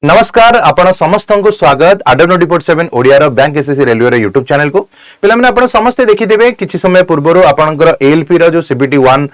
नमस्कार आपण समस्त को स्वागत order 24/7 Odia bank SSC railway YouTube channel को पे मैंने आप समस्ते देखिथे किसी समय पूर्व आपंकर एएलपी जो सीबीटी 1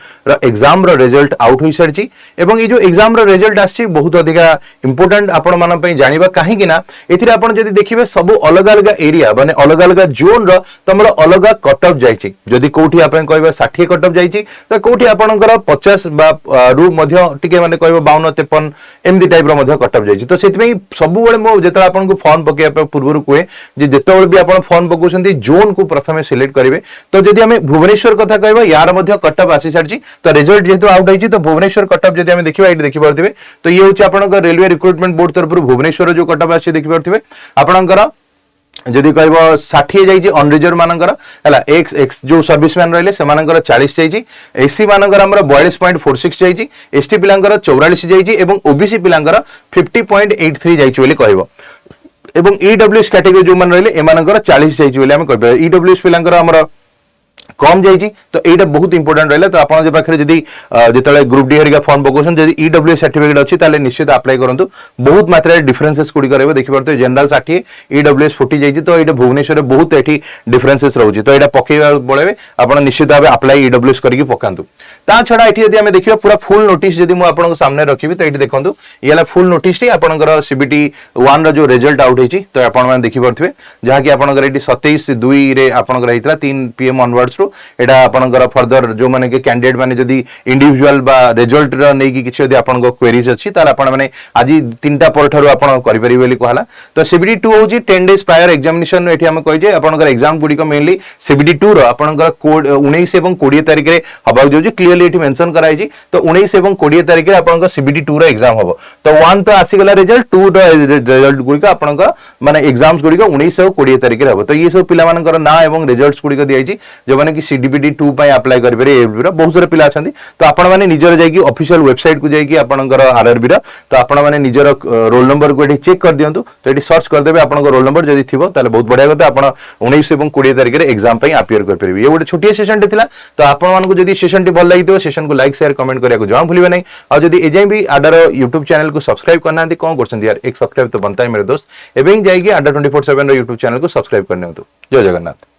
एग्जाम रिजल्ट आउट हो सारी एवं ये जो एग्जाम रिजल्ट आसी बहुत अधिका इंपोर्टेंट आपण मान जानिबा कहीं एथिरे आपण जदि देखिबे सब अलग अलग एरिया माने अलग अलग जोन रो तमरो अलग कट ऑफ जाईची जदि कोठी आपण कहबा 60 कट ऑफ जाईची त कोठी आपणकर 50 बा रु मध्य टिके माने कहबा 52 53 एमदी टाइप रो मध्य कट ऑफ जाईची तो सब जो आपको फॉर्म पकड़ पूर्व कहे जिते भी आप फॉर्म पकाउं जोन को प्रथम सिलेक्ट करेंगे तो जदि आम भुवनेश्वर कथा कहवा यार कटअप आसी सारी तो रिजल्ट जेहेतु आउट होती तो भुवनेश्वर कटअप जब देखा ये देखिपे तो ये हूँ आप रेलवे रिक्रुटमेंट बोर्ड तरफ भुवनेश्वर जो कटअप आसी देखिपे आपंकर जदि कह 60 जाइए अनरिजर्व मानकर एक्स एक्स जो सर्विसमैन रही से 40 जाइए एससी मानकर 42.46 जाइए एसटी पिलांकर 44 जाइए और ओबीसी पिलांकर 50.83 जाइए कहब एवं ईडब्ल्यूएस कैटेगरी जो मैंने रही एम 40 जाइए ईडब्ल्यूएस पिलांकर आमर कम जाइए तो यहाँ बहुत इंपोर्टेंट रहा तो आपके पाखे जदि जो ग्रुप डी हरिका फॉर्म पकाउन जब ईडब्ल्यूएस सर्टिफिकेट अच्छी ताले निश्चित अप्लाई करूँ बहुत मात्रा डिफरेन्सेस गुड़िक रही देखिए जनरल 60 ईडब्ल्यूएस 40 जाइए तो ये भुवनेश्वर में बहुत ये डिफरेन्सेस रोचे तो यहाँ पकड़ा बेले आप निश्चित भाव अप्लाई ईडब्ल्यूएस करके पकातु ता छड़ा ये जब देखिए पूरा फुल नोटिस जब मुझे सामने रखी तो ये देखो ये फुल नोटिस आपंकर सीबीटी 1 जो रिजल्ट आउट होती तो आपने देखिपे जहाँकि आपंकर ये 27/2 आपंकर 3 PM ऑनवर्ड्स एटा आपनकर फर्दर जो माने के कैंडिडेट माने जदी इंडिविजुअल बा रिजल्ट र नै कि किछ जदी आपनको क्वेरीज अछि तार आपन माने आज 3टा पर थारु आपन करि परिबे बोली कहला तो सीबीटी 2 होची 10 डेज प्रायर एग्जामिनेशन एठी हम कहि जे आपनकर एग्जाम गुडी को मेनली सीबीटी 2 रो आपनकर कोड 19 एवं 20 तारिख रे हबा जो क्लियरली एठी मेंशन कराई छी तो 19 एवं 20 तारिख रे आपनकर सीबीटी 2 रो एग्जाम हबो तो 1 तो आसी गला रिजल्ट 2 रो रिजल्ट गुडी को आपनकर माने एग्जाम्स गुडी को 19 और 20 तारिख रे हबो तो ये सब पिला मानकर ना एवं रिजल्ट्स गुडी को दियाई छी जो माने कि सीडीपीटी 2 पाई अप्लाई कर पारे बहुत सारे पिला अच्छा तो आपण मैंने निजर जाइए ऑफिशियल वेबसाइट को जाइए आपंकर आरआरबी तो आपण मैंने निजर रोल नंबर को ये चेक कर दिंतु तो ये सर्च करदे आप रोल नंबर जब थी बहुत बढ़िया कथा आप 19 और 20 तारिख में एग्जाम आपियर कर ये गोटे छोटिया सेशन टी तो आपको सेशन टी भल लगी सेशन को लाइक शेयर कमेंट करने जमा भूलें नहीं और जब एजाए भी आडर यूट्यूब चैनल को सब्सक्राइब करना कौन कर यार एक सब्सक्राइब तो बनता है मेरे दोस्त एवं जाइए आडर 24/7 यूट्यूब चैनल को सब्सक्राइब करने जय जगन्नाथ।